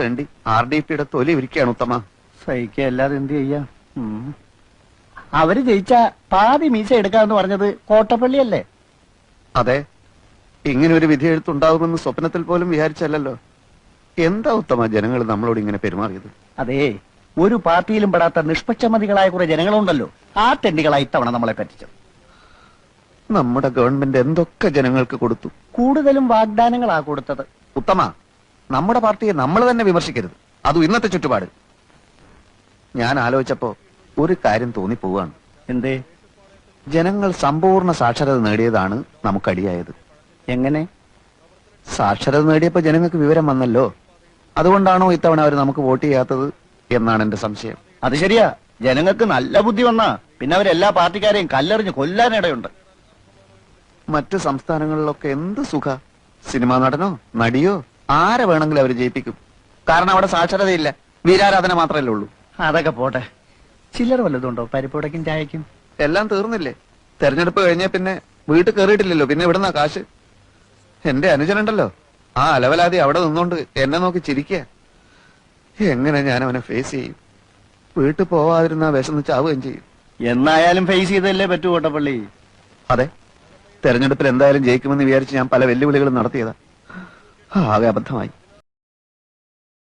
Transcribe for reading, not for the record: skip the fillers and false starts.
വേണ്ടി RDPയുടെ തൊലി ഇരിക്കുകയാണ് ഉത്തമ. സഹിക്കല്ലാതെ എന്ത് ചെയ്യാം. അവര് ജയിച്ച പാതി മീശ എടുക്കാന്ന് പറഞ്ഞത് കോട്ടപ്പള്ളിയല്ലേ? അതെ, ഇങ്ങനെ ഒരു വിധി എഴുത്തുണ്ടാവുമെന്ന് സ്വപ്നത്തിൽ പോലും വിചാരിച്ചല്ലോ. എന്താ ഉത്തമ ജനങ്ങൾ നമ്മളോട് ഇങ്ങനെ പെരുമാറിയത്? അതേ, ഒരു പാർട്ടിയിലും പെടാത്ത നിഷ്പക്ഷമതികളായ കുറെ ജനങ്ങളുണ്ടല്ലോ, ആ തെണ്ടികളായി ഇത്തവണ നമ്മളെ പറ്റിച്ചത്. നമ്മുടെ ഗവൺമെന്റ് എന്തൊക്കെ ജനങ്ങൾക്ക് കൊടുത്തു? കൂടുതലും വാഗ്ദാനങ്ങളാ കൊടുത്തത്. ഉത്തമ, നമ്മുടെ പാർട്ടിയെ നമ്മൾ തന്നെ വിമർശിക്കരുത്, അതും ഇന്നത്തെ ചുറ്റുപാട്. ഞാൻ ആലോചിച്ചപ്പോ ഒരു കാര്യം തോന്നിപ്പോവാണ്. എന്തേ? ജനങ്ങൾ സമ്പൂർണ്ണ സാക്ഷരത നേടിയതാണ് നമുക്കടിയായത്. എങ്ങനെ? സാക്ഷരത നേടിയപ്പോ ജനങ്ങൾക്ക് വിവരം വന്നല്ലോ. അതുകൊണ്ടാണോ ഇത്തവണ അവർ നമുക്ക് വോട്ട് ചെയ്യാത്തത് എന്നാണ് എന്റെ സംശയം. അത് ശരിയാ, ജനങ്ങൾക്ക് നല്ല ബുദ്ധി വന്നാ പിന്നെ അവരെല്ലാ പാർട്ടിക്കാരെയും കല്ലെറിഞ്ഞ് കൊല്ലാനിടയുണ്ട്. മറ്റു സംസ്ഥാനങ്ങളിലൊക്കെ എന്ത് സുഖ, സിനിമാ നടനോ നടിയോ ആരെ വേണമെങ്കിലും അവർ ജയിപ്പിക്കും. കാരണം അവിടെ സാക്ഷരതയില്ല, വീരാരാധന മാത്രമല്ലേ ഉള്ളൂ. അതൊക്കെ പോട്ടെ, ചില്ലറ വല്ലതുണ്ടോ പരിപ്പുടയ്ക്കും ചായക്കും? എല്ലാം തീർന്നില്ലേ? തെരഞ്ഞെടുപ്പ് കഴിഞ്ഞ പിന്നെ വീട്ടിൽ കയറിയിട്ടില്ലല്ലോ, പിന്നെ ഇവിടുന്ന കാശ്. എന്റെ അനുജനുണ്ടല്ലോ, ആ അലവലാതി അവിടെ നിന്നോണ്ട് എന്നെ നോക്കി ചിരിക്കുക. എങ്ങനെ ഞാൻ അവനെ ഫേസ് ചെയ്യും? വീട്ടിൽ പോവാതിരുന്ന വിശന്ന് ചാവുകയും ചെയ്യും. എന്നായാലും ഫേസ് ചെയ്തല്ലേ പറ്റൂ കോട്ടപ്പള്ളി. അതെ, തെരഞ്ഞെടുപ്പിൽ എന്തായാലും ജയിക്കുമെന്ന് വിചാരിച്ച് ഞാൻ പല വെല്ലുവിളികളും നടത്തിയതാ. ആകെ അബദ്ധമായി.